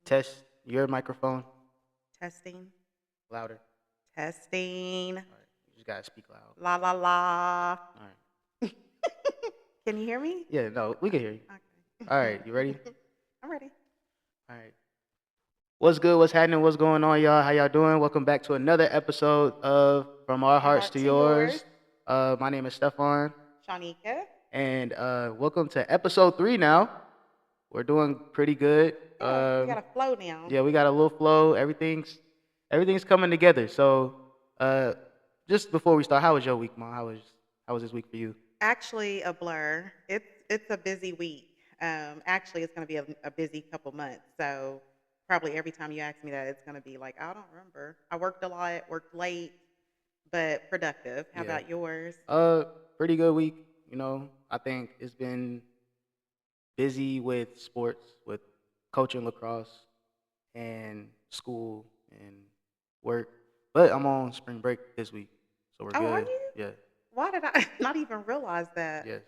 test your microphone Testing, louder. testing. All right. You just gotta speak loud. La la la. All right. Can you hear me? Yeah, no, we can hear you. Okay. All right, you ready? I'm ready. All right. What's good? What's happening? What's going on, y'all? How y'all doing? Welcome back to another episode of From Our My Hearts heart to to yours, Yours. My name is Stefan, Shanika. and welcome to episode 3 now. We're doing pretty good. Yeah, we got a flow now. Yeah, we got a little flow. Everything's coming together. So, just before we start, how was your week, Mom? How was this week for you? Actually, a blur. It's a busy week. Actually, it's going to be a busy couple months. So probably every time you ask me that, it's going to be like, I don't remember. I worked a lot, worked late, but productive. How Yeah. about yours? Pretty good week. I think it's been busy with sports, with coaching lacrosse and school and work. But I'm on spring break this week, so we're Oh, are good. you? Yeah. Why did I not even realize that? Yes.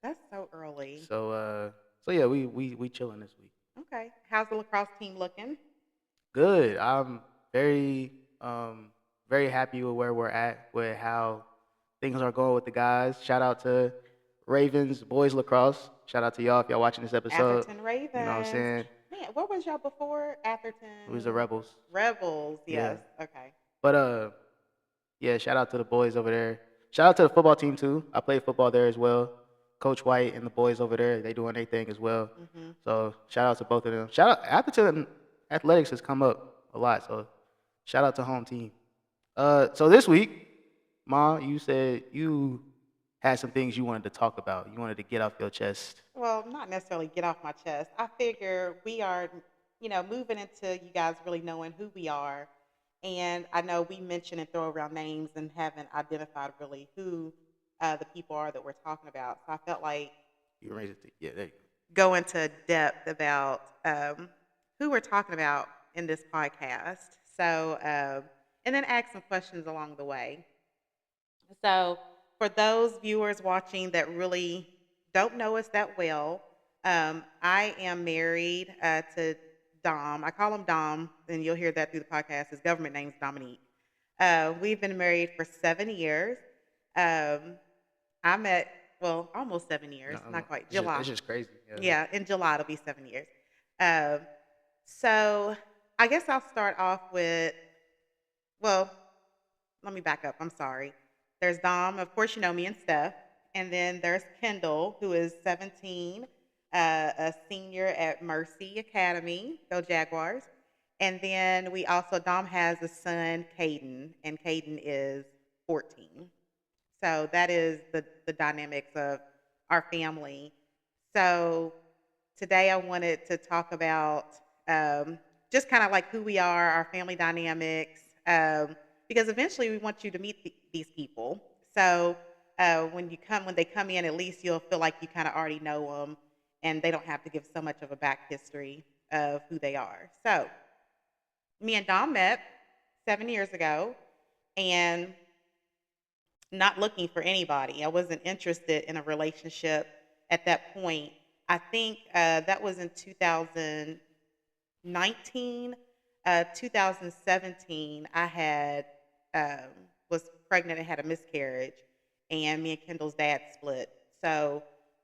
That's so early. So yeah, we chilling this week. Okay. How's the lacrosse team looking? Good. I'm very um very happy with where we're at, with how things are going with the guys. Shout out to Ravens boys lacrosse. Shout out to y'all if y'all watching this episode. Atherton You know what I'm Ravens. saying? Man, what was y'all before? It was the Atherton Rebels. Rebels. Yeah. Yes. Okay. But yeah, shout out to the boys over there. Shout out to the football team too. I played football there as well. Coach White and the boys over there, they doing their thing as well. Mhm. So shout out to both of them. Shout out Atherton Athletics has come up a lot. So shout out to home team. So this week, Ma, you said you had some things you wanted to talk about. You wanted to get off your chest. Well, not necessarily get off my chest. I figure we are, moving into you guys really knowing who we are. And I know we mention and throw around names and haven't identified really who the people are that we're talking about. So I felt like You raised it. Yeah, there you go into depth about who we're talking about in this podcast. So, and then ask some questions along the way. So, for those viewers watching that really don't know us that well, I am married to Dom. I call him Dom, and you'll hear that through the podcast. His government name's Dominique. We've been married for 7 years. Um, I met, well, almost 7 years, go. No, no, not quite, it's just July. it's just crazy. Yeah. Yeah, in July it'll be 7 years. Um, so I guess I'll start off with, well, let me back up. I'm sorry. There's Dom, of course, you know me and Steph. And then there's Kendall, who is 17, a senior at Mercy Academy. Go Jaguars. And then Dom has a son, Caden, and Caden is 14. So that is the dynamics of our family. So today I wanted to talk about just kind of like who we are, our family dynamics, because eventually we want you to meet these people. So when they come in, at least you'll feel like you kind of already know them, and they don't have to give so much of a back history of who they are. So me and Dom met 7 years ago, and not looking for anybody. I wasn't interested in a relationship at that point. I think that was in 2019. 2017, I had was pregnant and had a miscarriage, and me and Kendall's dad split. So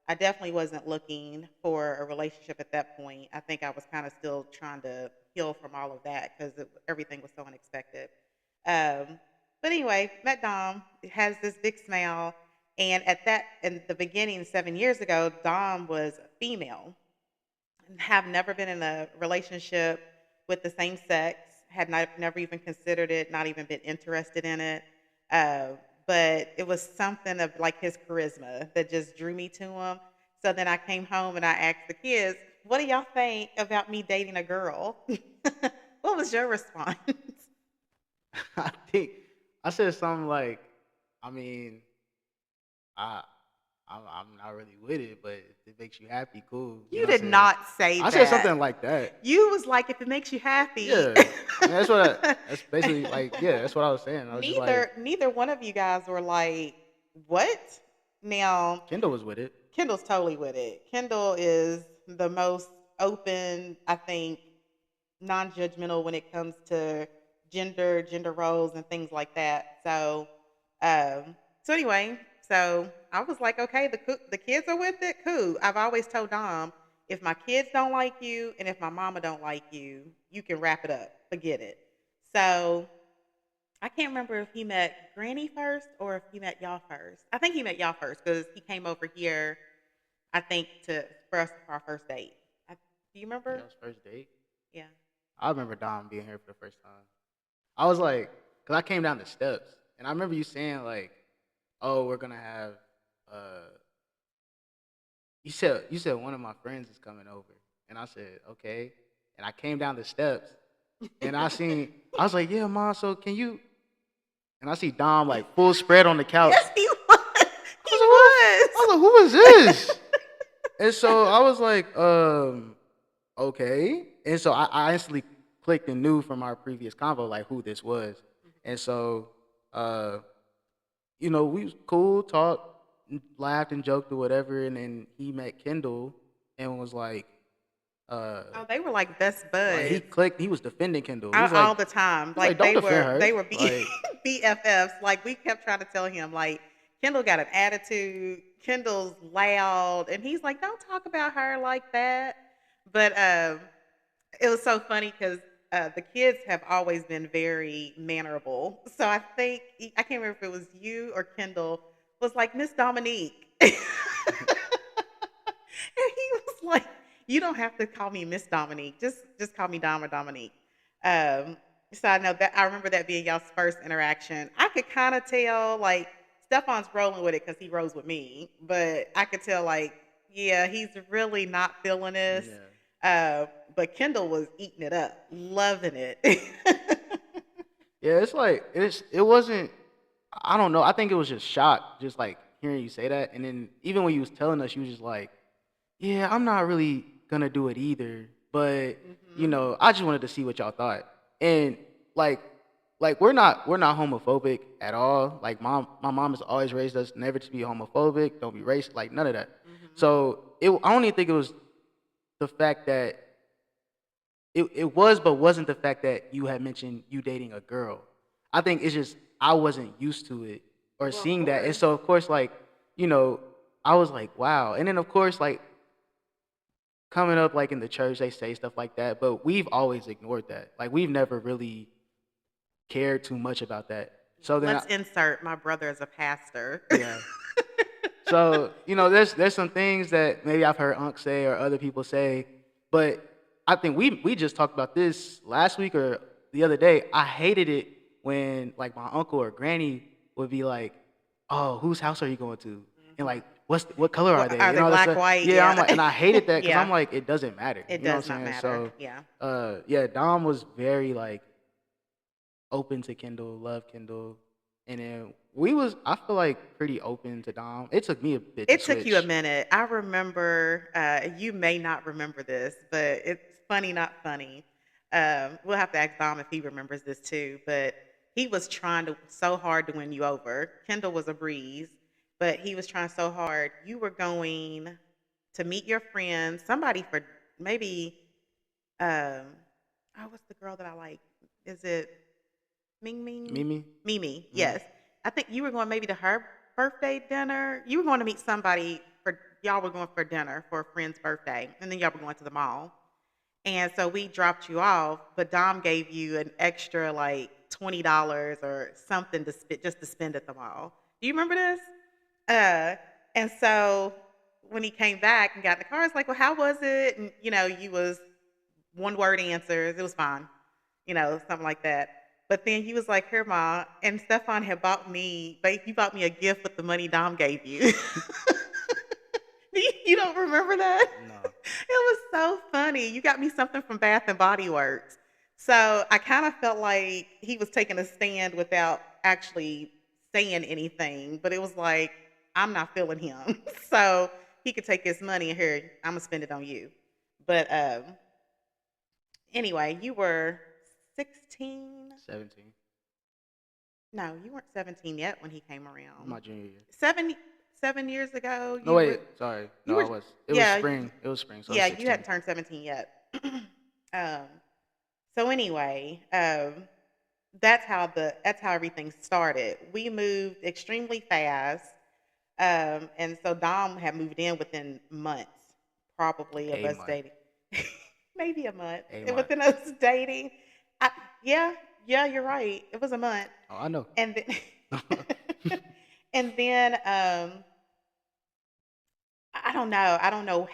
I definitely wasn't looking for a relationship at that point. I think I was kind of still trying to heal from all of that because everything was so unexpected. Um, but anyway, met Dom. He has this big smile. And in the beginning, 7 years ago, Dom was female. Have never been in a relationship with the same sex. Never even considered it. Not even been interested in it. Uh, but it was something of like his charisma that just drew me to him. So then I came home and I asked the kids, "What do y'all think about me dating a girl?" What was your response? I think I said something like, I mean, I I'm not really with it, but if it makes you happy, cool. You You know what did I'm saying? not say I said something that. like that. You was like, if it makes you happy. Yeah. I mean, that's basically like, yeah, that's what I was saying. I was just like, Neither one of you guys were like, what? Now, Kendall was with it. Kendall's totally with it. Kendall is the most open, I think, non-judgmental when it comes to gender roles, and things like that. Um, so anyway, so I was like, okay, the kids are with it, cool. I've always told Dom, if my kids don't like you and if my mama don't like you, you can wrap it up, forget it. So I can't remember if he met Granny first or if he met y'all first. I think he met y'all first because he came over here, I think, to for us for our first date. Do you remember? Y'all's first date. Yeah. I remember Dom being here for the first time. I was like, cause I came down the steps, and I remember you saying like, "Oh, we're gonna have." Uh, you said one of my friends is coming over, and I said okay, and I came down the steps, and I was like, "Yeah, mom. So can you?" And I see Dom like full spread on the couch. Yes, he was. I He was like, I was was. like, who is this? And so I was like, okay. And so I instantly clicked and knew from our previous convo like who this was. And so uh, we was cool, talked, laughed and joked or whatever, and then he met Kendall and was uh Oh, they were like best like he buds. clicked, he was defending Kendall. He was like All the time. like, Like don't defend her. they were Like, BFFs. Like we kept trying to tell him like Kendall got an attitude. Kendall's loud, and he's like, "Don't talk about her like that." But it was so funny because the kids have always been very mannerable. So I think I can't remember if it was you or Kendall was like Miss Dominique, and he was like, "You don't have to call me Miss Dominique. Just call me Dom or Dominique." Um, so I know that I remember that being y'all's first interaction. I could kind of tell like Stefan's rolling with it because he rolls with me, but I could tell like, yeah, he's really not feeling this. yeah. Uh, but Kendall was eating it up, loving it. Yeah, it's like it wasn't. I don't know. I think it was just shock, just like hearing you say that, and then even when you was telling us, you was just like, "Yeah, I'm not really gonna do it either." But Hmm. I just wanted to see what y'all thought, and like, we're not homophobic at all. Like, my mom has always raised us never to be homophobic, don't be racist, like none of that. Hmm. So I don't even think it was the fact that it was, but wasn't the fact that you had mentioned you dating a girl. I think it's just I wasn't used to it or Well, of seeing that, and course. so of course, like you know, I was like, wow. And then of course, like coming up, like in the church, they say stuff like that, but we've always ignored that. Like we've never really cared too much about that. So then, Let's insert my brother as a pastor. yeah. So there's some things that maybe I've heard Unc say or other people say, but I think we just talked about this last week or the other day. I hated it when like my uncle or granny would be like, "Oh, whose house are you going to?" And Hmm. like, what color are they? Are And they all this black, stuff. white? Yeah, I'm Yeah. like, and I hated that because Yeah. I'm like, it doesn't matter. It You know does what I'm not saying? matter. So, Yeah. yeah, Dom was very like open to Kendall, love Kendall, and then I feel like pretty open to Dom. It took me a bit to It took you a switch. minute. I remember, you may not remember this, but it's funny, not funny. We'll have to ask Dom if he remembers this too. But he was trying so hard to win you over. Kendall was a breeze, but he was trying so hard. You were going to meet your friend, somebody for maybe, um, oh, what's the girl that I like? Is it Ming Ming? Mimi. Mimi, Mm. yes. I think you were going maybe to her birthday dinner. You were going to meet somebody for y'all were going for dinner for a friend's birthday, and then y'all were going to the mall. And so we dropped you off, but Dom gave you an extra like $20 or something to just to spend at the mall. Do you remember this? Uh, and so when he came back and got in the car, it's like, well, how was it? And you was one word answers. It was fine, something like that. But then he was like, "Here, ma," and Stefan had bought me, but you bought me a gift with the money Dom gave you. You don't remember that? No. It was so funny. You got me something from Bath and Body Works. So I kind of felt like he was taking a stand without actually saying anything, but it was like, I'm not feeling him. So he could take his money and here, I'm gonna spend it on you. But anyway, you were 16. 17. No, you weren't 17 yet when he came My around. junior year. 7 years ago, No, wait. Sorry. you No, I were was. It was yeah, spring. It was spring. So I was yeah, you 16. hadn't turned 17 yet. um So anyway, that's how everything started. We moved extremely fast, and so Dom had moved in within months, probably of A us month. dating, maybe a month. A And month. within us dating, I, yeah, yeah, you're right. It was a month, Oh, I know. and then and then I don't know. I don't know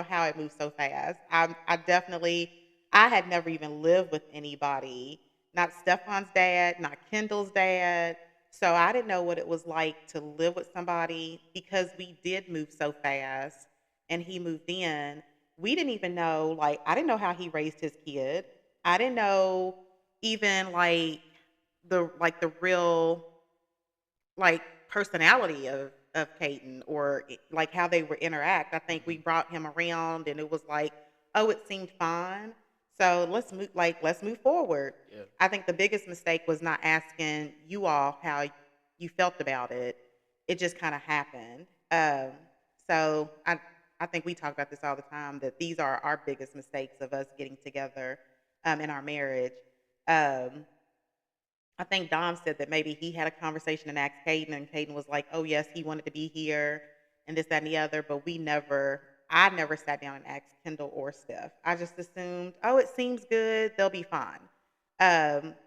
how it moved so fast. I definitely I had never even lived with anybody, not Stefan's dad, not Kendall's dad. So I didn't know what it was like to live with somebody because we did move so fast and he moved in. We didn't even know, like, I didn't know how he raised his kid. I didn't know even the real like personality of Caden or like how they would interact. I think we Mhm. brought him around and it was like, oh, it seemed fine. So let's move forward. Yeah. I think the biggest mistake was not asking you all how you felt about it. It just kind of happened. So I think we talk about this all the time that these are our biggest mistakes of us getting together in our marriage. Um, I think Dom said that maybe he had a conversation and asked Caden, and Caden was like, "Oh yes, he wanted to be here, and this, that, and the other." But I never sat down and asked Kendall or Steph. I just assumed, "Oh, it seems good. They'll be fine."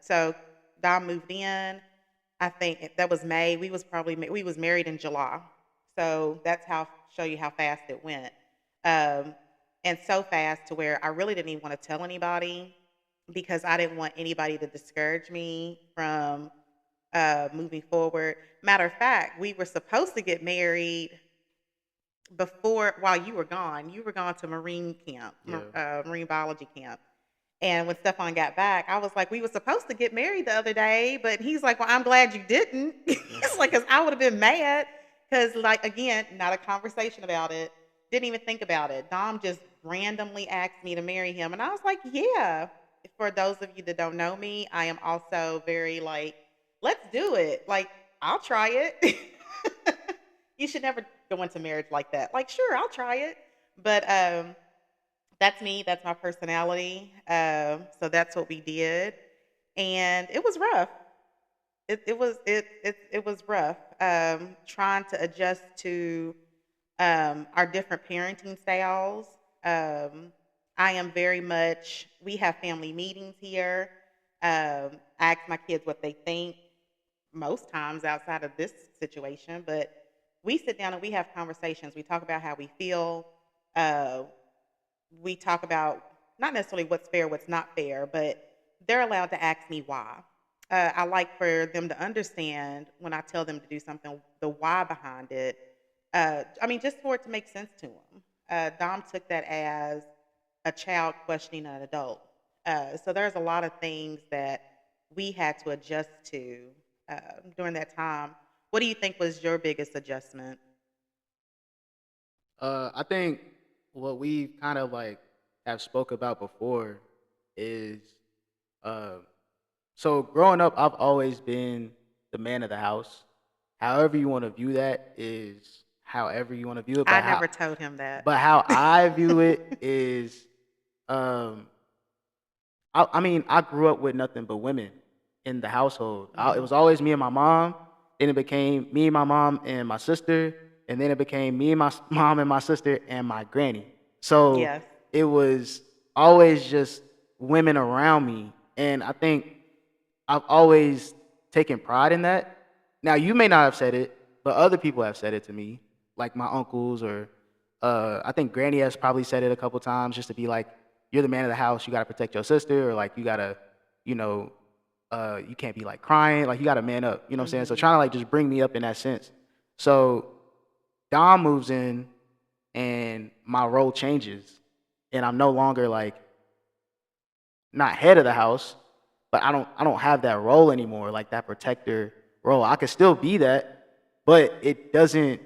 So Dom moved in. I think that was May. We was married in July, so that's how show you how fast it went, um, and so fast to where I really didn't even want to tell anybody because I didn't want anybody to discourage me from moving forward. Matter of fact, we were supposed to get married before while you were gone. You were gone to Marine camp, Yeah. Marine biology camp. And when Stefan got back, I was like, we were supposed to get married the other day, but he's like, well, I'm glad you didn't. It's like, because I would have been mad. Because, like, again, not a conversation about it. Didn't even think about it. Dom just randomly asked me to marry him. And I was like, yeah. For those of you that don't know me, I am also very like, let's do it. Like, I'll try it. You should never go into marriage like that. Like, sure, I'll try it. But that's me. That's my personality. So that's what we did, and it was rough. It was rough. Trying to adjust to our different parenting styles. Um, I am very much. We have family meetings here. I ask my kids what they think most times outside of this situation, but we sit down and we have conversations. We talk about how we feel. Uh, we talk about not necessarily what's fair, what's not fair, but they're allowed to ask me why. I like for them to understand when I tell them to do something, the why behind it. I mean, just for it to make sense to them. Dom took that as a child questioning an adult. So there's a lot of things that we had to adjust to during that time. What do you think was your biggest adjustment? I think what we kind of like have spoke about before is uh, so growing up, I've always been the man of the house. However you want to view that is however you want to view it, I never told him that. but how I view it is um I mean, I grew up with nothing but women in the household. It Hmm. was always me and my mom. Then it became me and my mom and my sister, and then it became me and my mom and my sister and my granny. So Yes. it was always just women around me, and I think I've always taken pride in that. Now you may not have said it, but other people have said it to me, like my uncles or I think Granny has probably said it a couple times just to be like, "You're the man of the house. You gotta protect your sister," or like you gotta, you know, you can't be like crying. Like you gotta man up. You know what I'm saying? So Hmm. trying to like just bring me up in that sense. So Dom moves in and my role changes, and I'm no longer like not head of the house, but I don't have that role anymore, like that protector role. I could still be that, but it doesn't,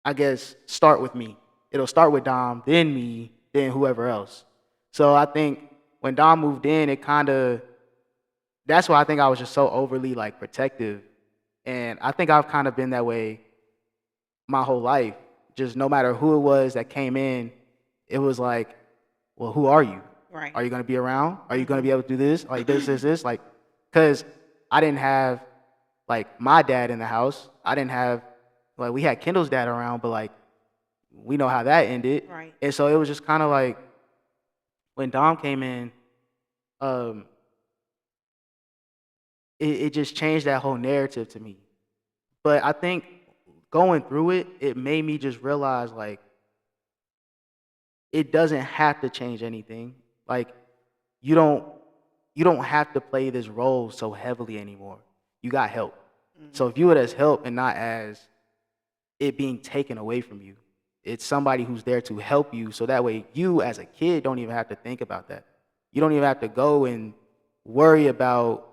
I guess, start with me. It'll start with Dom, then me, then whoever else. So I think when Dom moved in, it kind of that's why I think I was just so overly like protective. And I think I've kind of been that way my whole life. Just no matter who it was that came in, it was like, well, who are you? Right. Are you going to be around? Are you going to Mhm. be able to do this? Like this? Like, because I didn't have like my dad in the house. I didn't have like we had Kendall's dad around, but like we know how that ended. Right. And so it was just kind of like when Dom came in, um, it just changed that whole narrative to me. But I think going through it, it made me just realize like it doesn't have to change anything. Like you don't you don't have to play this role so heavily anymore. You got help. So Mhm. view it as help and not as it being taken away from you. It's somebody who's there to help you so that way you as a kid don't even have to think about that. You don't even have to go and worry about,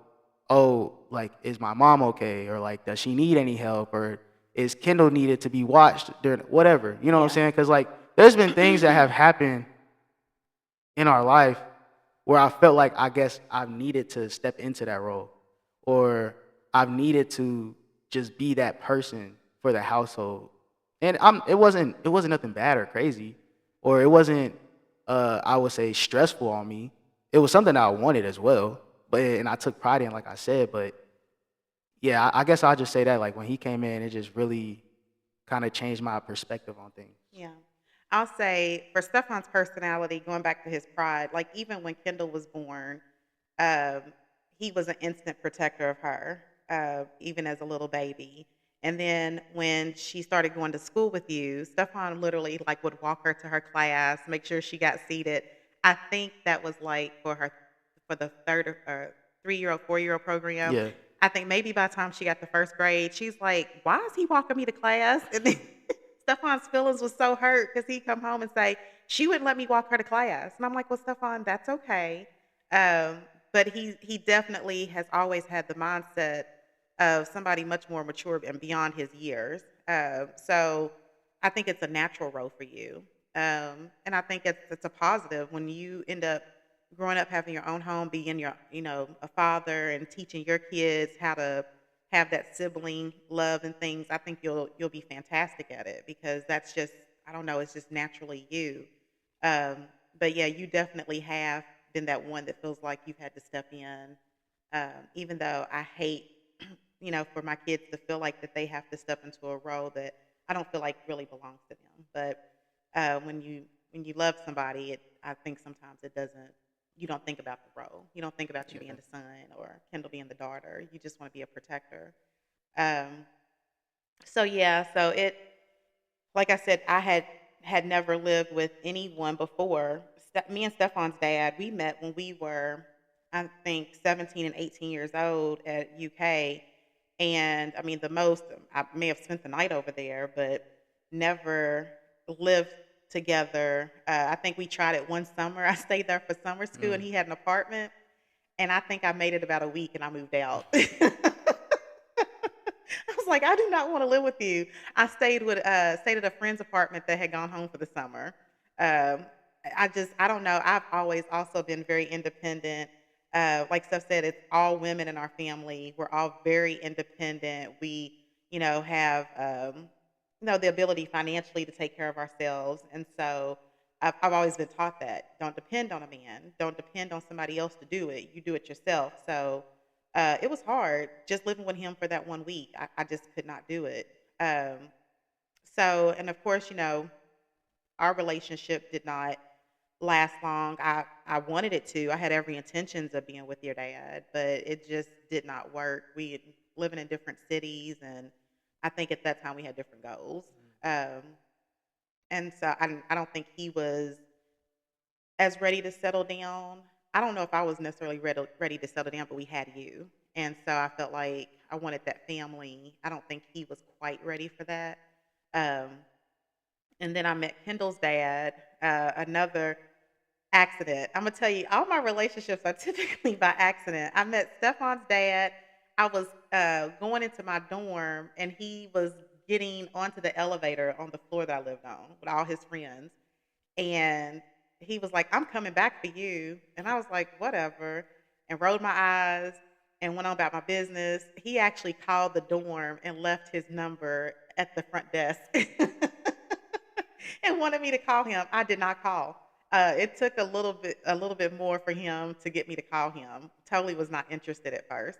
oh, like, is my mom okay? Or like, does she need any help? Or is Kendall needed to be watched during whatever? You know what I'm Yeah. saying? Because like there's been things that have happened in our life where I felt like I guess I've needed to step into that role or I've needed to just be that person for the household. And it wasn't nothing bad or crazy or it wasn't I would say stressful on me. It was something that I wanted as well. But and I took pride in like I said, but yeah, I guess I'll just say that like when he came in it just really kind of changed my perspective on things. Yeah. I'll say for Stefan's personality, going back to his pride, like even when Kendall was born, um, he was an instant protector of her, even as a little baby. And then when she started going to school with you, Stefan literally like would walk her to her class, make sure she got seated. I think that was like for the third or 3-year-old, 4-year-old program. Yeah. I think maybe by the time she got to first grade, she's like, "Why is he walking me to class?" And then Stefan's feelings was so hurt because he'd come home and say, "She wouldn't let me walk her to class." And I'm like, "Well, Stefan, that's okay." Um, but he definitely has always had the mindset of somebody much more mature and beyond his years. So I think it's a natural role for you, and I think it's a positive when you end up growing up having your own home, being your a father and teaching your kids how to have that sibling love and things. I think you'll be fantastic at it because that's just I don't know, it's just naturally you. Um, but yeah, you definitely have been that one that feels like you've had to step in. Even though I hate, for my kids to feel like that they have to step into a role that I don't feel like really belongs to them. But when you love somebody, I think sometimes it doesn't. You don't think about the role. You don't think about you being Yeah. the son or Kendall being the daughter. You just want to be a protector. Um, so yeah, so it like I said, I had never lived with anyone before. Me and Stefan's dad, we met when we were, I think, 17 and 18 years old at UK. And I mean, the most, I may have spent the night over there, but never lived together. I think we tried it one summer. I stayed there for summer school and Mm. he had an apartment. And I think I made it about a week and I moved out. I was like, I do not want to live with you. I stayed at a friend's apartment that had gone home for the summer. Um, I don't know. I've always also been very independent. Like Steph said, it's all women in our family. We're all very independent. We, have the ability financially to take care of ourselves, and so I've always been taught that don't depend on a man, don't depend on somebody else to do it. You do it yourself. So it was hard just living with him for that one week. I just could not do it. So, and of course, our relationship did not last long. I wanted it to. I had every intentions of being with your dad, but it just did not work. We had living in different cities, and I think at that time we had different goals. Um, and so I don't think he was as ready to settle down. I don't know if I was necessarily ready to settle down, but we had you. And so I felt like I wanted that family. I don't think he was quite ready for that. Um, and then I met Kendall's dad, another accident. I'm gonna tell you, all my relationships are typically by accident. I met Stefan's dad. I was going into my dorm, and he was getting onto the elevator on the floor that I lived on with all his friends. And he was like, "I'm coming back for you." And I was like, "Whatever," and rolled my eyes and went on about my business. He actually called the dorm and left his number at the front desk and wanted me to call him. I did not call. It took a little bit more for him to get me to call him. Totally was not interested at first.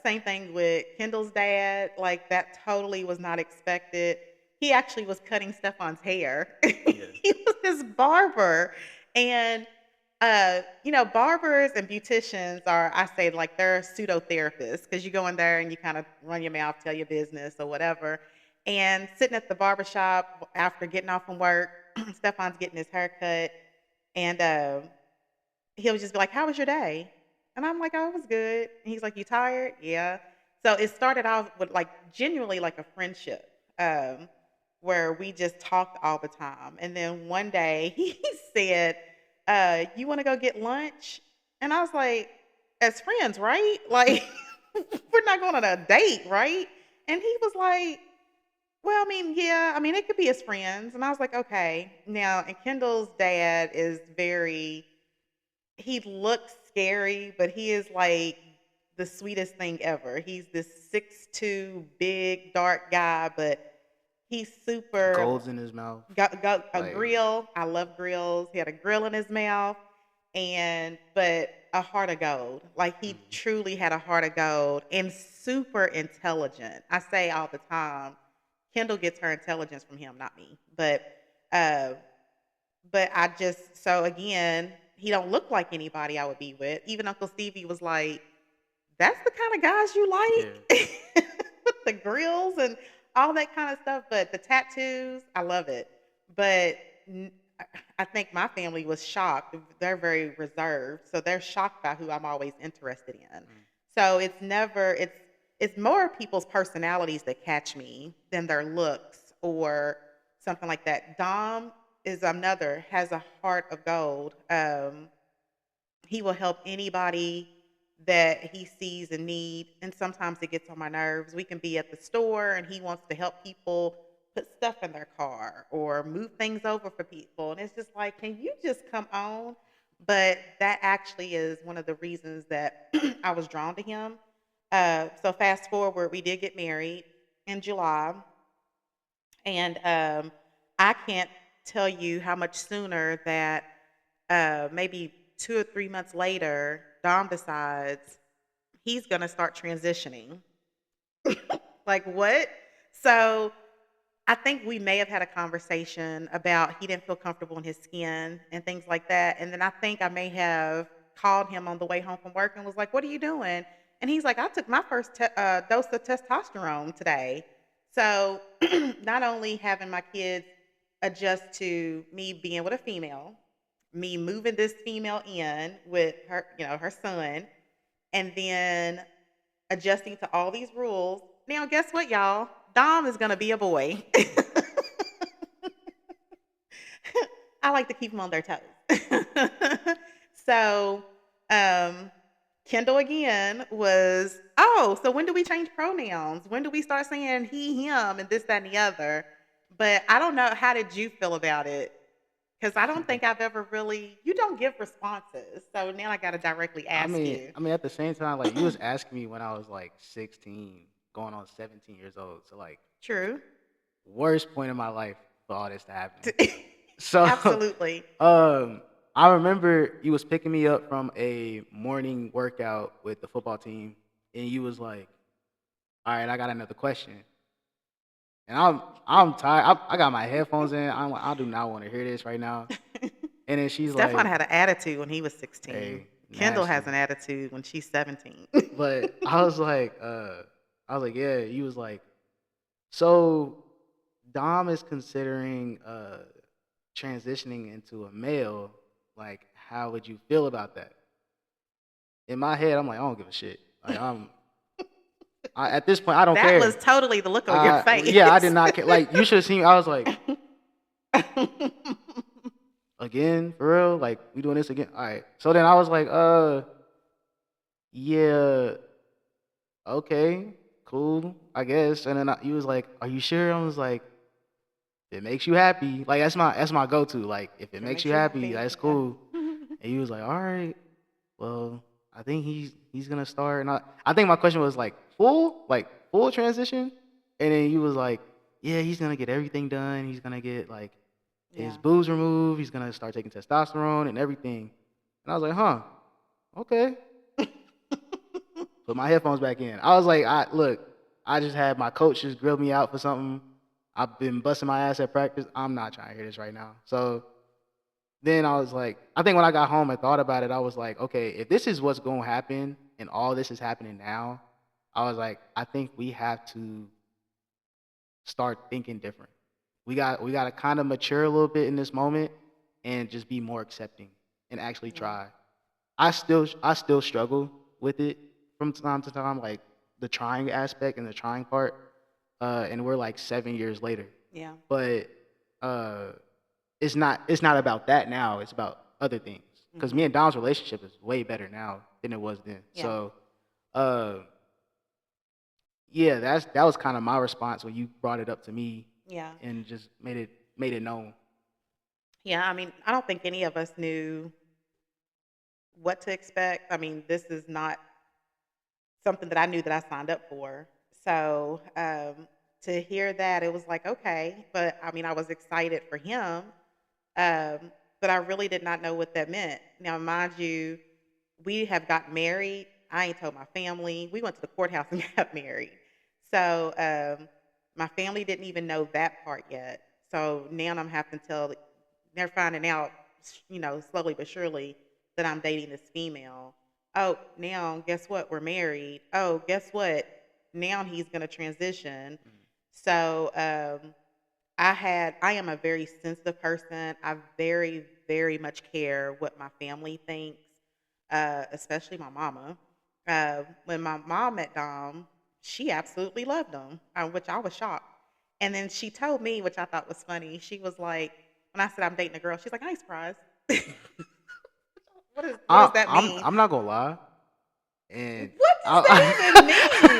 Same thing with Kendall's dad. Like that totally was not expected. He actually was cutting Stefan's hair. Yeah. He was his barber, and barbers and beauticians are, I say, like they're pseudo therapists because you go in there and you kind of run your mouth, tell your business or whatever. And sitting at the barber shop after getting off from work, Stefan's getting his hair cut, and he'll just be like, "How was your day?" And I'm like, "Oh, it was good." And he's like, "You tired?" Yeah. So it started out with like genuinely like a friendship, where we just talked all the time. And then one day he said, "You want to go get lunch?" And I was like, "As friends, right? Like, we're not going on a date, right?" And he was like, "Well, I mean, yeah, I mean, it could be his friends." And I was like, "Okay." Now, and Kendall's dad is very, he looks scary, but he is like the sweetest thing ever. He's this 6'2", big, dark guy, but he's super. Golds in his mouth. Got a Like, grill. I love grills. He had a grill in his mouth, and but a heart of gold. Like he mm, truly had a heart of gold and super intelligent. I say all the time, Kendall gets her intelligence from him, not me. Uh, but I just, so again, he don't look like anybody I would be with. Even Uncle Stevie was like, "That's the kind of guys you yeah. like?" With the grills and all that kind of stuff. But the tattoos, I love it. But n- I think my family was shocked. They're very reserved, so they're shocked by who I'm always interested in. Mm. So it's more people's personalities that catch me than their looks or something like that. Dom is another, has a heart of gold. He will help anybody that he sees in need, and sometimes it gets on my nerves. We can be at the store and he wants to help people put stuff in their car or move things over for people, and it's just like, can you just come on? But that actually is one of the reasons that I was drawn to him. So fast forward, we did get married in July, and I can't tell you how much sooner that maybe 2 or 3 months later, Dom decides he's going to start transitioning. Like, what? So I think we may have had a conversation about he didn't feel comfortable in his skin and things like that. And then I think I may have called him on the way home from work and was like, "What are you doing?" And he's like, "I took my first dose of testosterone today." So not only having my kids adjust to me being with a female, me moving this female in with her, her son, and then adjusting to all these rules. Now, guess what, y'all? Dom is gonna be a boy. I like to keep them on their toes. So, um, Kendall again was, "Oh, so when do we change pronouns? When do we start saying he, him, and this, that, and the other?" But I don't know. How did you feel about it? Because I don't think I've ever really, you don't give responses. So now I got to directly I ask mean, you. I mean, at the same time, like you was asking me when I was like 16, going on 17 years old. So like, True. worst point in my life for all this to happen. So, Absolutely. um, I remember you was picking me up from a morning workout with the football team, and you was like, "All right, I got another question." And I'm tired. I got my headphones in. I'm like, I do not want to hear this right now. And then she's Stefan like, had an attitude when he was 16. "Hey, Kendall has nasty." an attitude when she's 17. But I was like, yeah. You was like, so Dom is considering transitioning into a male. Like, how would you feel about that? In my head, I'm like, I don't give a shit. Like, at this point, I don't That was care. totally the look on your Yeah, I did face. not care. Like, you should have seen. I was like, again, for real. Like, we doing this again? All right. So then I was like, yeah, okay, cool, I guess. And then he was like, "Are you sure?" I was like, "If it makes you happy." Like that's my go-to. Like if it If it makes makes you you happy, happy. that's Yeah. cool. And he was like, "All right, well, I think he's gonna start." And I think my question was like full transition. And then he was like, "Yeah, he's gonna get everything done. He's gonna get like." Yeah. his boobs removed. He's gonna start taking testosterone and everything. And I was like, huh, okay. Put my headphones back in. I was like, look, I just had my coach just grill me out for something. I've been busting my ass at practice. I'm not trying to hear this right now. So then I was like, I think when I got home and thought about it, I was like, okay, if this is what's going to happen and all this is happening now, I was like, I think we have to start thinking different. We got to kind of mature a little bit in this moment and just be more accepting and actually Yeah. try. I still struggle with it from time to time, like the trying aspect and the trying part. And we're like 7 years later, Yeah. but uh, it's not about that now. It's about other things. Because Mhm. me and Dom's relationship is way better now than it was then. Yeah. So, uh, yeah, that was kind of my response when you brought it up to me Yeah. and just made it known. Yeah. I mean, I don't think any of us knew what to expect. I mean, this is not something that I knew that I signed up for. So to hear that, it was like, okay. But I mean, I was excited for him, um, but I really did not know what that meant. Now, mind you, we have got married. I ain't told my family. We went to the courthouse and got married. So my family didn't even know that part yet. So now I'm having to tell, they're finding out, slowly but surely that I'm dating this female. Oh, now guess what? We're married. Oh, guess what? Now he's going to transition. Mm. So I am a very sensitive person. I very, very much care what my family thinks, especially my mama. When my mom met Dom, she absolutely loved him, which I was shocked. And then she told me, which I thought was funny. She was like, when I said I'm dating a girl, she's like, I ain't surprised. What does that mean? I'm not gonna lie, and What does I, that even mean?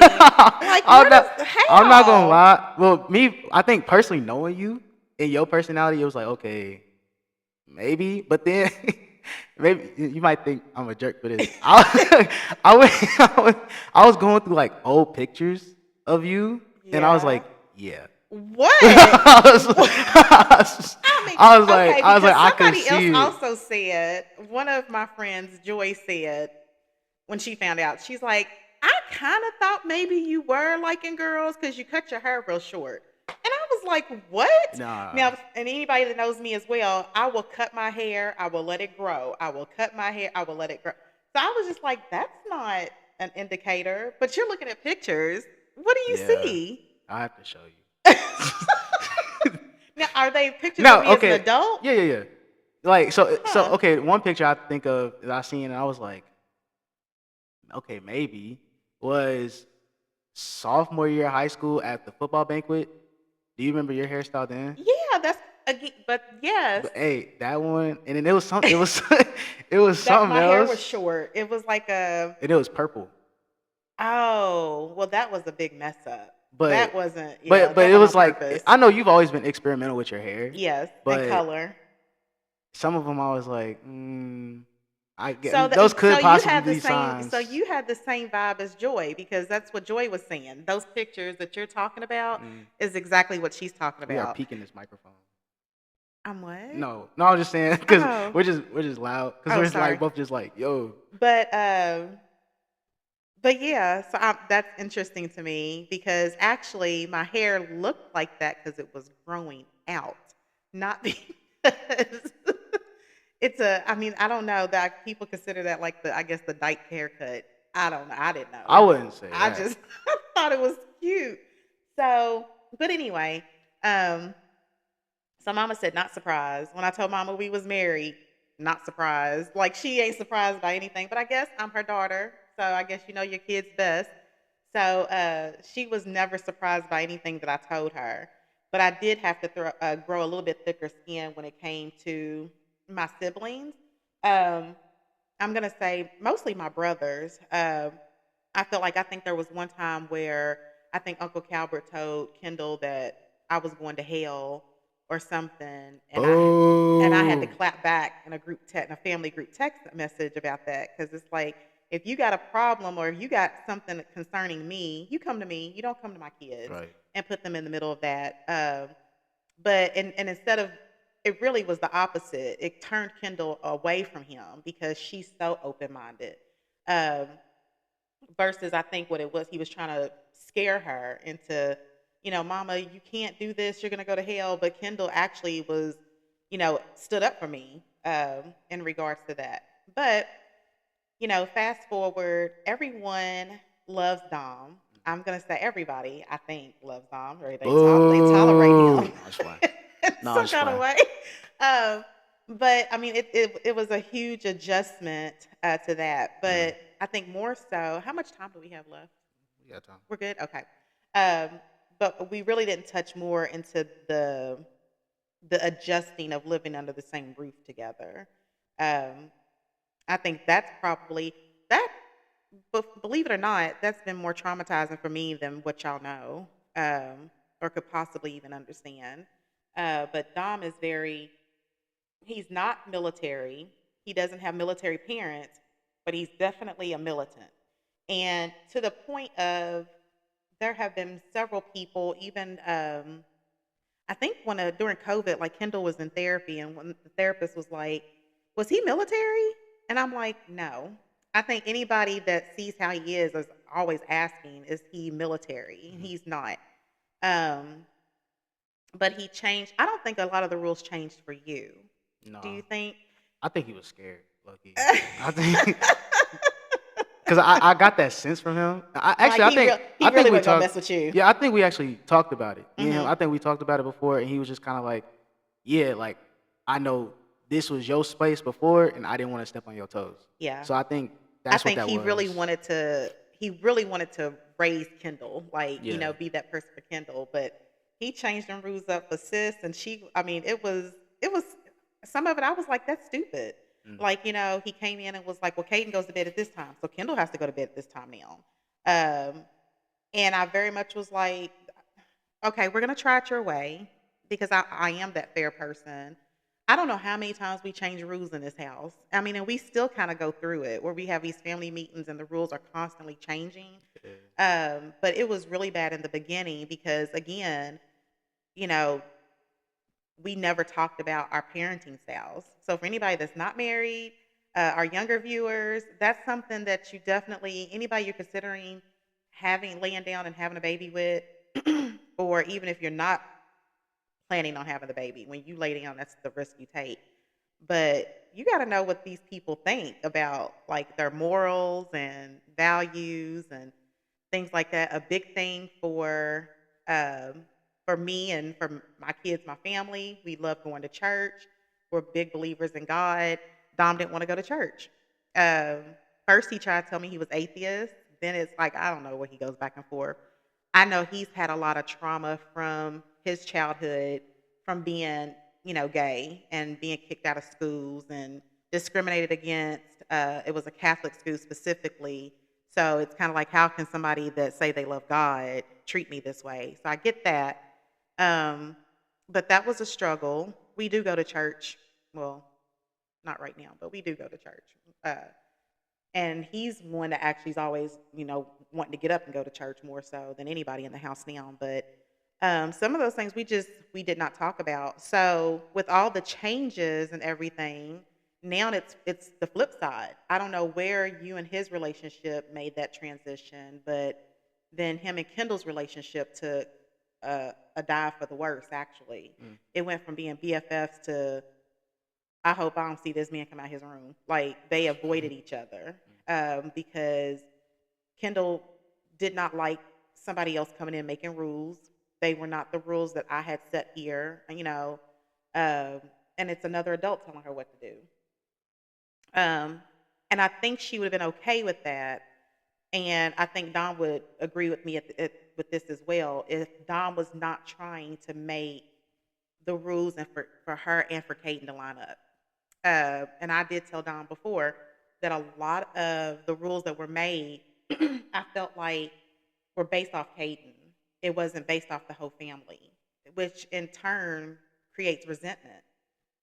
Like, I'm not I'm not gonna how? lie. Well, I think personally knowing you and your personality, it was like okay, maybe, but then maybe you might think I'm a jerk for this. I, was, I was going through like old pictures of you, and I was Yeah. like, yeah. What? I was, What? I mean, okay, I was like, because I could somebody else see it. also said, one of my friends, Joy, said when she found out, she's like, I kind of thought maybe you were liking girls because you cut your hair real short. And I was like, what? Nah, Now, and anybody that knows me as well, I will cut my hair, I will let it grow. I will cut my hair, I will let it grow. So I was just like, that's not an indicator, but you're looking at pictures. What do you yeah, see? I have to show you. Now, are they pictures of No, me as an okay, adult? yeah. Like so, Huh. okay. One picture I think of that I seen, and I was like, okay, maybe was sophomore year of high school at the football banquet. Do you remember your hairstyle then? Yeah, that's again, but yes, But hey, that one, and then it was some, it was, it was that something my hair was else, short. It was like a and it was purple. oh, well, that was a big mess up. But, That wasn't, yeah, but that it wasn't on was like purpose. I know you've always been experimental with your hair, Yes, and but color. some of them I was like, I So get those that so could you possibly had the be same so signs. you had the same vibe as Joy because that's what Joy was saying. Those pictures that you're talking about Mm, is exactly what she's talking we are about. peaking this microphone. I'm what? No, I was just saying because Oh, we're just loud because oh, we're just like sorry. both just like yo. But But yeah, so that's interesting to me because actually my hair looked like that because it was growing out, not because it's a. I mean, I don't know that people consider that like I guess the dyke haircut. I don't know. I didn't I know. wouldn't say I that. just I thought it was cute. So, but anyway, um, so mama said not surprised. When I told mama we was married, not surprised. Like she ain't surprised by anything, but I guess I'm her daughter. So I guess you know your kids best. So she was never surprised by anything that I told her. But I did have to grow a little bit thicker skin when it came to my siblings. Um, I'm gonna say mostly my brothers. I think there was one time where I think Uncle Calbert told Kendall that I was going to hell or something, and I had to Boo. clap back in a family group text message about that because it's like if you got a problem or if you got something concerning me, you come to me. You don't come to my kids Right. and put them in the middle of that. But and instead of it really was the opposite. It turned Kendall away from him because she's so open minded. Um, versus I think what it was, he was trying to scare her into, Mama, you can't do this. You're gonna go to hell. But Kendall actually was, stood up for me in regards to that. But fast forward, everyone loves Dom. I'm gonna say everybody, I think, loves Dom, or they tolerate Boo. him No, it's fine. in No, some it's kind of fine. way. Um, but I mean, it was a huge adjustment to that. Mm. But I think more so, how much time do we have left? We got time. We're good, okay. Um, but we really didn't touch more into the adjusting of living under the same roof together. Um, I think that's probably that. But believe it or not, that's been more traumatizing for me than what y'all know, or could possibly even understand. But Dom is very. He's not military. He doesn't have military parents, but he's definitely a militant. And to the point of, there have been several people, even I think when during COVID, like Kendall was in therapy, and when the therapist was like, "Was he military?" And I'm like, "No." I think anybody that sees how he is always asking, "Is he military?" And Hmm. he's not. Um, but he changed. I don't think a lot of the rules changed for you. Do No, you think? I think he was scared, Lucky. I think because I got that sense from him. Like I think he really we wasn't gonna talked. mess with you. Yeah, I think we actually talked about it. Me and him. Hmm. I think we talked about it before, and he was just kind of like, "Yeah, like I know this was your space before, and I didn't want to step on your toes." Yeah. So I think I that's what think that he really was. wanted to raise Kendall, like, Yeah. be that person for Kendall, but he changed them rules up for sis, and I mean, it was some of it I was like, that's stupid. Mm. Like, he came in and was like, well, Caden goes to bed at this time, so Kendall has to go to bed at this time now. And I very much was like, okay, we're gonna try it your way because I am that fair person. I don't know how many times we change rules in this house. I mean, and we still kind of go through it where we have these family meetings and the rules are constantly changing. Yeah. But it was really bad in the beginning because, again, you know, we never talked about our parenting styles. So for anybody that's not married, our younger viewers, that's something that you definitely, anybody you're considering laying down and having a baby with, or even if you're not planning on having the baby, when you lay down, that's the risk you take. But you got to know what these people think about, like, their morals and values and things like that. A big thing for me and for my kids, my family, we love going to church. We're big believers in God. Dom didn't want to go to church. Um, First, he tried to tell me he was atheist. Then it's like, I don't know what he goes back and forth. I know he's had a lot of trauma from his childhood, from being, gay and being kicked out of schools and discriminated against. It was a Catholic school specifically. So it's kind of like, how can somebody that say they love God treat me this way? So I get that. Um, but that was a struggle. We do go to church. Well, not right now, but we do go to church. Uh, and he's one that actually is always, wanting to get up and go to church more so than anybody in the house now. But some of those things we did not talk about. So with all the changes and everything, now it's the flip side. I don't know where you and his relationship made that transition, but then him and Kendall's relationship took a dive for the worse. Actually, Mm. it went from being BFFs to, I hope I don't see this man come out his room. Like, they avoided each other because Kendall did not like somebody else coming in making rules. They were not the rules that I had set here, um, and it's another adult telling her what to do. Um, and I think she would have been okay with that. And I think Dom would agree with me with this as well. If Dom was not trying to make the rules and for her and for Caden to line up. And I did tell Don before that a lot of the rules that were made, I felt like were based off Caden. It wasn't based off the whole family, which in turn creates resentment,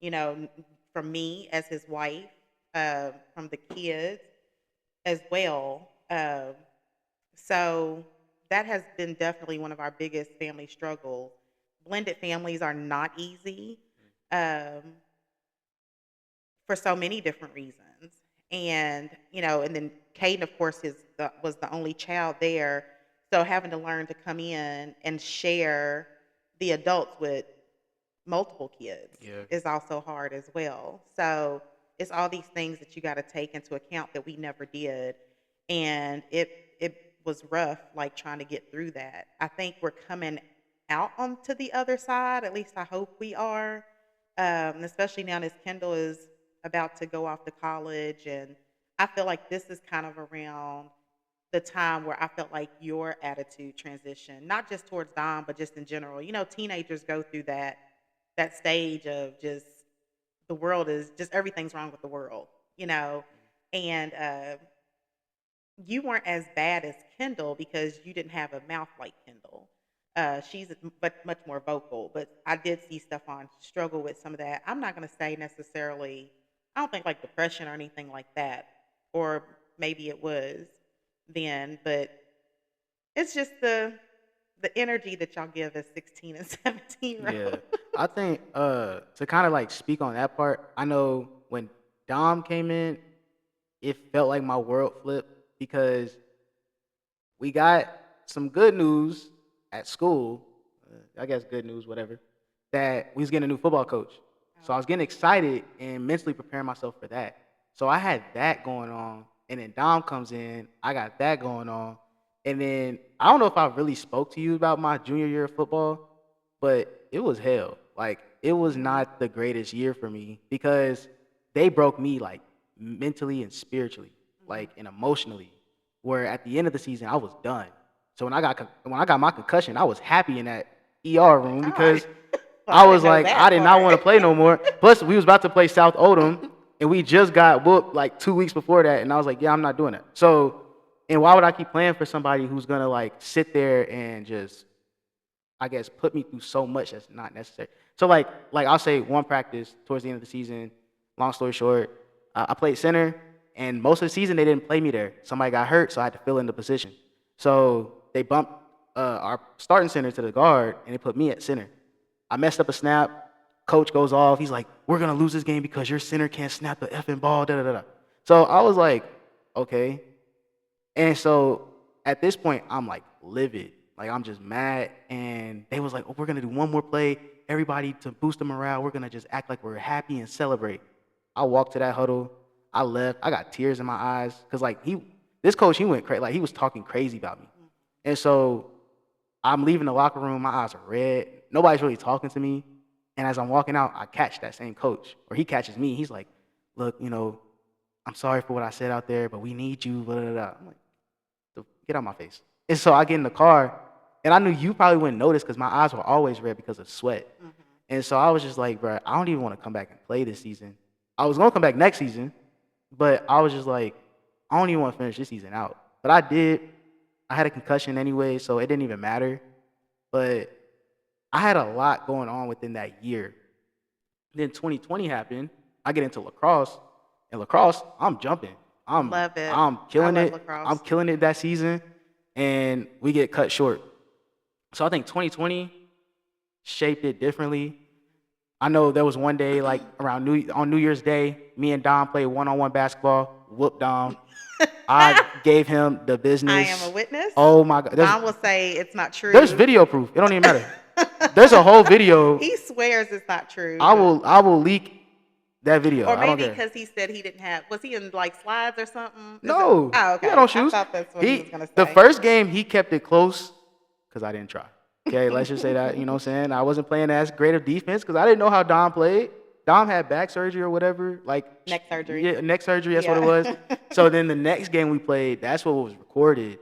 you know, from me as his wife, from the kids as well. So that has been definitely one of our biggest family struggles. Blended families are not easy. um, for so many different reasons. And, and then Caden, of course, was the only child there. So having to learn to come in and share the adults with multiple kids Yeah. is also hard as well. So it's all these things that you got to take into account that we never did. And it was rough, like trying to get through that. I think we're coming out onto the other side. At least I hope we are. Especially now as Kendall is about to go off to college, and I feel like this is kind of around the time where I felt like your attitude transition, not just towards Dom, but just in general. Teenagers go through that stage of just the world is just everything's wrong with the world, and you weren't as bad as Kendall because you didn't have a mouth like Kendall. She's but much more vocal, but I did see Stephon struggle with some of that. I'm not going to say necessarily, I don't think like depression or anything like that, or maybe it was then, but it's just the energy that y'all give as 16 and 17 year Yeah. olds. I think to kind of like speak on that part, I know when Dom came in, it felt like my world flipped because we got some good news at school. I guess good news, whatever. That we was getting a new football coach. So I was getting excited and mentally preparing myself for that. So I had that going on, and then Dom comes in. I got that going on, and then I don't know if I really spoke to you about my junior year of football, but it was hell. Like it was Mhm. not the greatest year for me because they broke me like mentally and spiritually, Mhm. like and emotionally. Where at the end of the season I was done. So when I got my concussion, I was happy in that ER room Oh, because well, I I was didn't know like, I that did not part. want to play no more. Plus, we was about to play South Oldham, and we just got whooped like 2 weeks before that, and I was like, yeah, I'm not doing that. So, and why would I keep playing for somebody who's gonna like sit there and just, I guess, put me through so much that's not necessary? So like I'll say one practice towards the end of the season. Long story short, I played center, and most of the season they didn't play me there. Somebody got hurt, so I had to fill in the position. So they bumped our starting center to the guard, and they put me at center. I messed up a snap. Coach goes off. He's like, "We're gonna lose this game because your center can't snap the effing ball." Da da da. Da. So I was like, "Okay." And so at this point, I'm like livid. Like I'm just mad. And they was like, "Oh, we're gonna do one more play. Everybody to boost the morale. We're gonna just act like we're happy and celebrate." I walked to that huddle. I left. I got tears in my eyes because like this coach, he went crazy. Like he was talking crazy about me. And so I'm leaving the locker room. My eyes are red. Nobody's really talking to me. And as I'm walking out, I catch that same coach, or he catches me. He's like, "Look, I'm sorry for what I said out there, but we need you." Blah, blah, blah. I'm like, Get out my face." And so I get in the car, and I knew you probably wouldn't notice because my eyes were always red because of sweat. Mhm. And so I was just like, bro, I don't even want to come back and play this season. I was gonna come back next season, but I was just like, I don't even want to finish this season out. But I did. I had a concussion anyway, so it didn't even matter. But I had a lot going on within that year. Then 2020 happened. I get into lacrosse, and lacrosse, I'm jumping. I'm Love it. I'm I killing love it. I'm lacrosse. killing it that season, and we get cut short. So I think 2020 shaped it differently. I know there was one day like around New Year's Day, me and Dom played one-on-one basketball. Whooped Dom. I gave him the I am a business. witness. Oh my God, Don will say it's not there's true. video proof. It don't even matter. There's a whole video. He swears it's not true, I but will I will leak that video. or I don't maybe care. because he said he didn't have. Was he in like slides or something? Is it? No, Oh, he had okay. on I shoes. thought that's what he was He gonna the say. first game he kept it close because I didn't try. Okay, let's just say that. You know what I'm saying? I wasn't playing as great of defense because I didn't know how Dom played. Dom had back surgery or whatever, like Neck surgery. yeah, neck surgery. That's what it Yeah. was. So then the next game we played, that's what was recorded,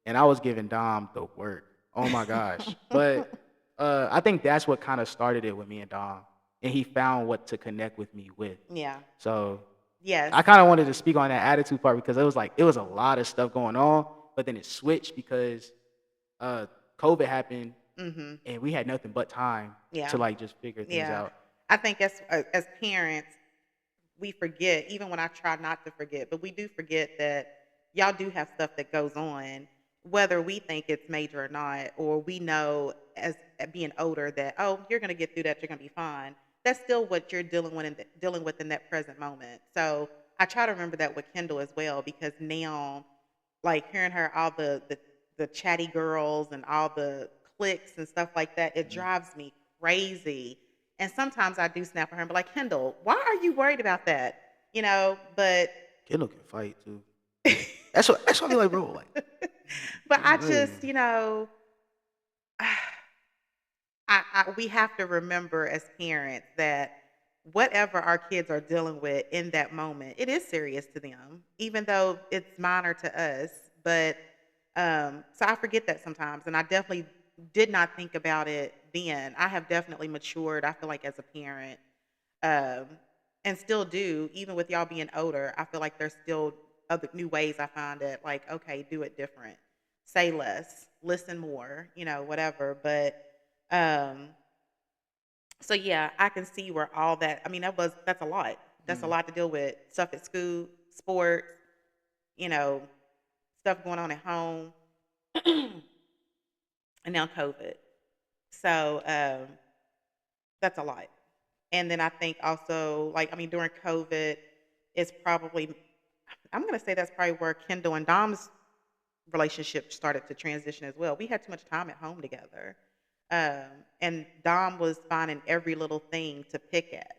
and I was giving Dom the work. Oh my gosh! But I think that's what kind of started it with me and Dom, and he found what to connect with me with. Yeah. So Yes. I kind of wanted to speak on that attitude part because it was a lot of stuff going on, but then it switched because uh, COVID happened Mhm. and we had nothing but time to Yeah. like just figure things Yeah. out. I think as parents, we forget, even when I try not to forget, but we do forget that y'all do have stuff that goes on, whether we think it's major or not, or we know as being older that, oh, you're going to get through that, you're going to be fine. that's still what you're dealing with in that present moment. So I try to remember that with Kendall as well, because now, like hearing her all the chatty girls and all the cliques and stuff like that, it Mhm. drives me crazy. And sometimes I do snap at her and be like, Kendall, why are you worried about that? But Kendall can fight too. That's what I be like, bro. Like, but I just, man. we have to remember as parents that whatever our kids are dealing with in that moment, it is serious to them, even though it's minor to us. But so I forget that sometimes, and I definitely did not think about it then. I have definitely matured, I feel like, as a parent, um, and still do, even with y'all being older. I feel like there's still other new ways I find it, like, okay, do it different, say less, listen more, whatever. But um, so yeah, I can see where all that. I mean, that's a lot. That's a Mhm. lot to deal with. Stuff at school, sports, you know, stuff going on at home, and now COVID. So that's a lot. And then I think also, like, I mean, during COVID, it's probably, I'm gonna say that's probably where Kendall and Dom's relationship started to transition as well. We had too much time at home together. And Dom was finding every little thing to pick at,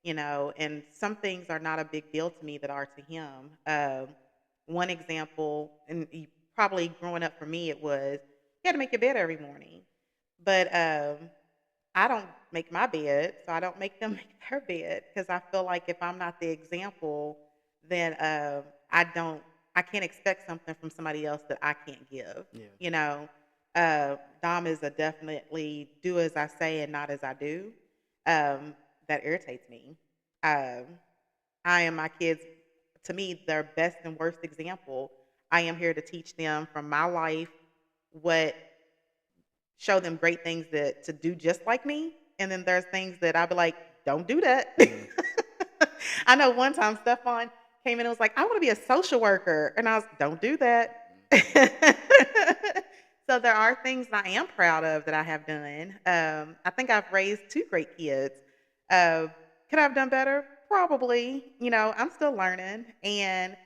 and some things are not a big deal to me that are to him. One example, and probably growing up for me, it was you had to make your bed every morning. But I don't make my bed, so I don't make them make their bed, because I feel like if I'm not the example, then I don't, I can't expect something from somebody else that I can't give. Yeah. You know, Dom is a definitely do as I say and not as I do. Um, that irritates me. Um, I am my kids, to me, their best and worst example. I am here to teach them from my life what show them great things that to do just like me. And then there's things that I'll be like, don't do that. Yeah. I know one time Stefan came in and was like, I want to be a social worker. And I was, don't do that. Mhm. So there are things I am proud of that I have done. I think I've raised two great kids. Uh, could I have done better? Probably. I'm still learning, and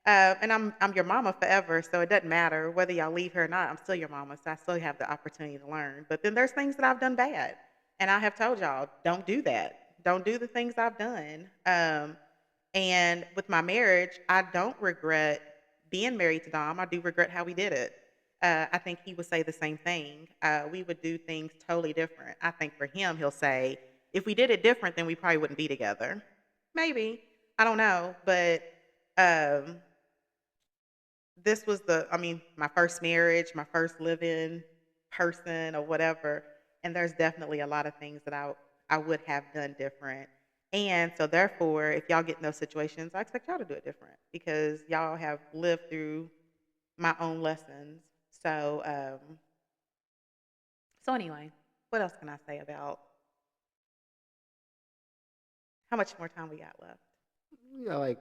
I'm your mama forever, so it doesn't matter whether y'all leave her or not. I'm still your mama, so I still have the opportunity to learn. But then there's things that I've done bad, and I have told y'all, don't do that. Don't do the things I've done. And with my marriage, I don't regret being married to Dom. I do regret how we did it. I think he would say the same thing. We would do things totally different. I think for him, he'll say, if we did it different, then we probably wouldn't be together. Maybe. I don't know. But um, this was my first marriage, my first living person or whatever. And there's definitely a lot of things that I would have done different. And so therefore, if y'all get in those situations, I expect y'all to do it different, because y'all have lived through my own lessons. So anyway, what else can I say about how much more time we got left? We got like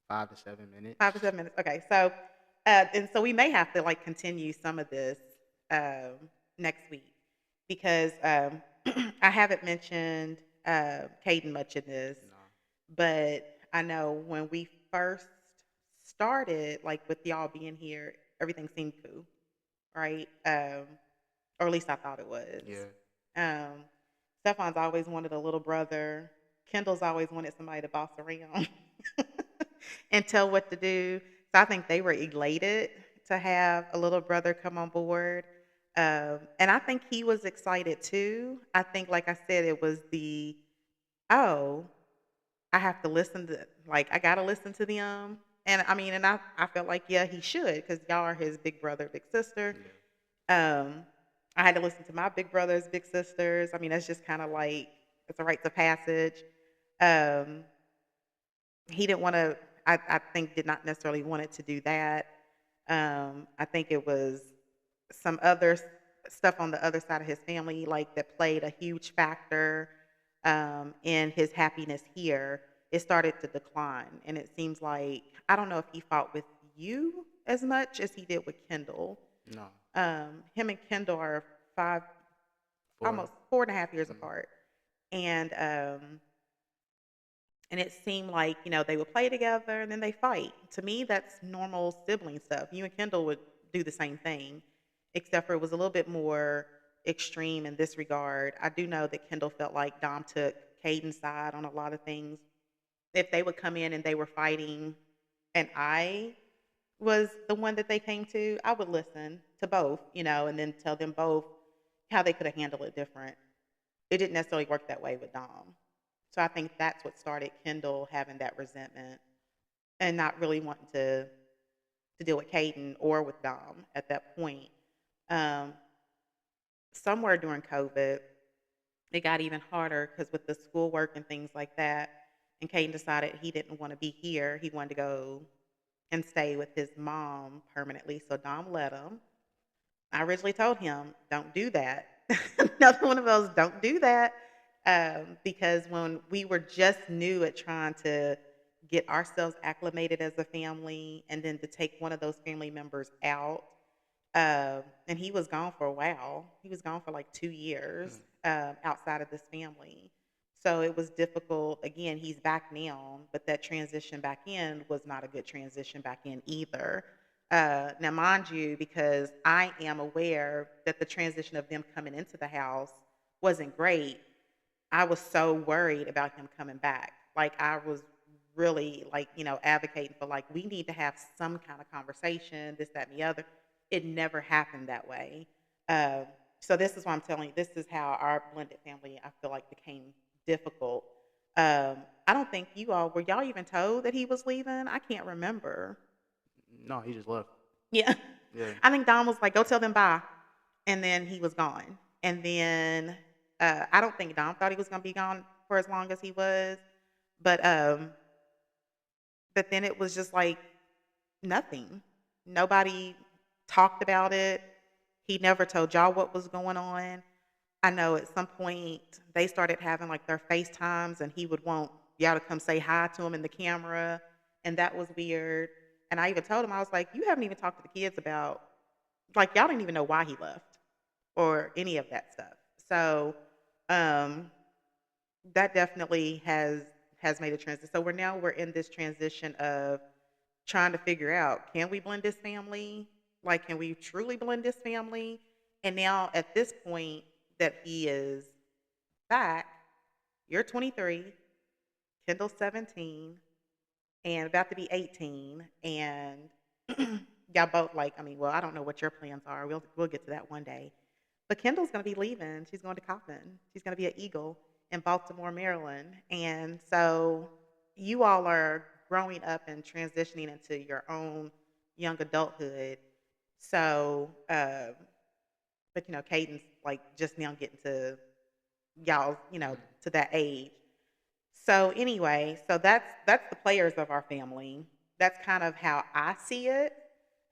5 to 7 minutes. 5 to 7 minutes. Okay, so and so we may have to like continue some of this next week, because I haven't mentioned Caden much in this, No. but I know when we first started, like with y'all being here, everything seemed cool, right? Or at least I thought it was. Yeah. Um, Stefan's always wanted a little brother. Kendall's always wanted somebody to boss around and tell what to do. So I think they were elated to have a little brother come on board. And I think he was excited too. I think, like I said, it was oh, I have to listen to, like, I got to listen to them. And I mean, and I felt like, yeah, he should, because y'all are his big brother, big sister. Yeah. Um, I had to listen to my big brothers, big sisters. I mean, that's just kind of like, it's a rites of passage. Um, he didn't want to, I think, did not necessarily wanted to do that. I think it was some other stuff on the other side of his family, like that played a huge factor in his happiness here. It started to decline, and it seems like, I don't know if he fought with you as much as he did with Kendall. No. Him and Kendall are five, Four. almost 4.5 years Mm. apart. and and it seemed like, they would play together and then they fight. To me, that's normal sibling stuff. You and Kendall would do the same thing, except for it was a little bit more extreme in this regard. I do know that Kendall felt like Dom took Caden's side on a lot of things. If they would come in and they were fighting and I was the one that they came to, I would listen to both, and then tell them both how they could have handled it different. It didn't necessarily work that way with Dom. So I think that's what started Kendall having that resentment and not really wanting to deal with Caden or with Dom at that point. Um, Somewhere during COVID, it got even harder because with the schoolwork and things like that, and Caden decided he didn't want to be here. He wanted to go and stay with his mom permanently. So Dom let him. I originally told him, don't do that. Another one of those, don't do that. Because when we were just new at trying to get ourselves acclimated as a family and then to take one of those family members out, and he was gone for a while. He was gone for like 2 years outside of this family. So it was difficult. Again, he's back now, but that transition back in was not a good transition back in either. Now, mind you, because I am aware that the transition of them coming into the house wasn't great, I was so worried about him coming back. Like, I was really, like, advocating for, like, we need to have some kind of conversation, this, that, and the other. It never happened that way. Um, so this is why I'm telling you, this is how our blended family, I feel like, became difficult. I don't think were y'all even told that he was leaving? I can't remember. No, he just left. Yeah. Yeah. I think Don was like, go tell them bye. And then he was gone. And then I don't think Don thought he was going to be gone for as long as he was. But but then it was just like nothing. Nobody talked about it. He never told y'all what was going on. I know at some point they started having like their FaceTimes and he would want y'all to come say hi to him in the camera. And that was weird. And I even told him, I was like, you haven't even talked to the kids about, like, y'all didn't even know why he left or any of that stuff. So um, that definitely has made a transition. So we're in this transition of trying to figure out, can we blend this family? Like, can we truly blend this family? And now at this point that he is back, you're 23, Kendall's 17, and about to be 18, and y'all both like, I mean, well, I don't know what your plans are. We'll get to that one day. But Kendall's going to be leaving. She's going to Coppin. She's going to be an Eagle in Baltimore, Maryland. And so you all are growing up and transitioning into your own young adulthood. So, but Caden's like just now getting to y'all, to that age. So anyway, so that's the players of our family. That's kind of how I see it.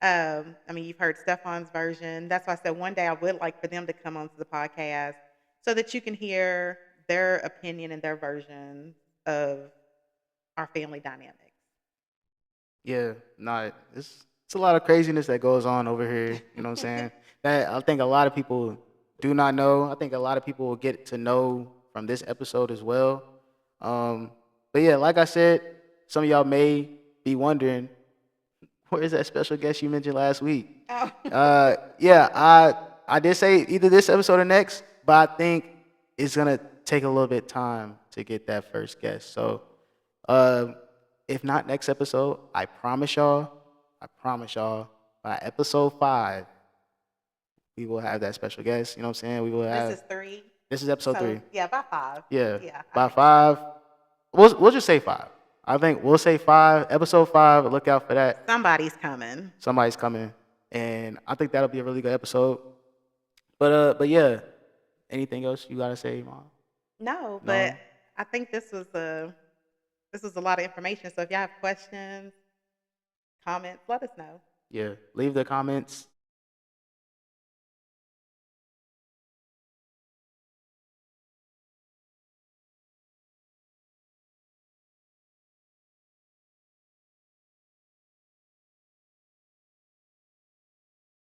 I mean, you've heard Stefan's version. That's why I said one day I would like for them to come onto the podcast so that you can hear their opinion and their version of our family dynamics. Yeah, no, it's a lot of craziness that goes on over here. You know what I'm saying? That I think a lot of people do not know. I think a lot of people will get to know from this episode as well. Um, but yeah, like I said, some of y'all may be wondering, where is that special guest you mentioned last week? Oh. Yeah, I did say either this episode or next, but I think it's gonna take a little bit time to get that first guest. So, uh, if not next episode, I promise y'all, by episode 5, we will have that special guest. You know what I'm saying? We will This have. is 3. This is episode So 3. yeah, by 5. Yeah, Yeah, I by think so. 5, we'll just say 5. I think we'll say 5. Episode 5. Look out for that. Somebody's coming. Somebody's coming, and I think that'll be a really good episode. But yeah, anything else you gotta say, Mom? No, but No. I think this was a lot of information. So if y'all have questions, comments, let us know. Yeah, leave the comments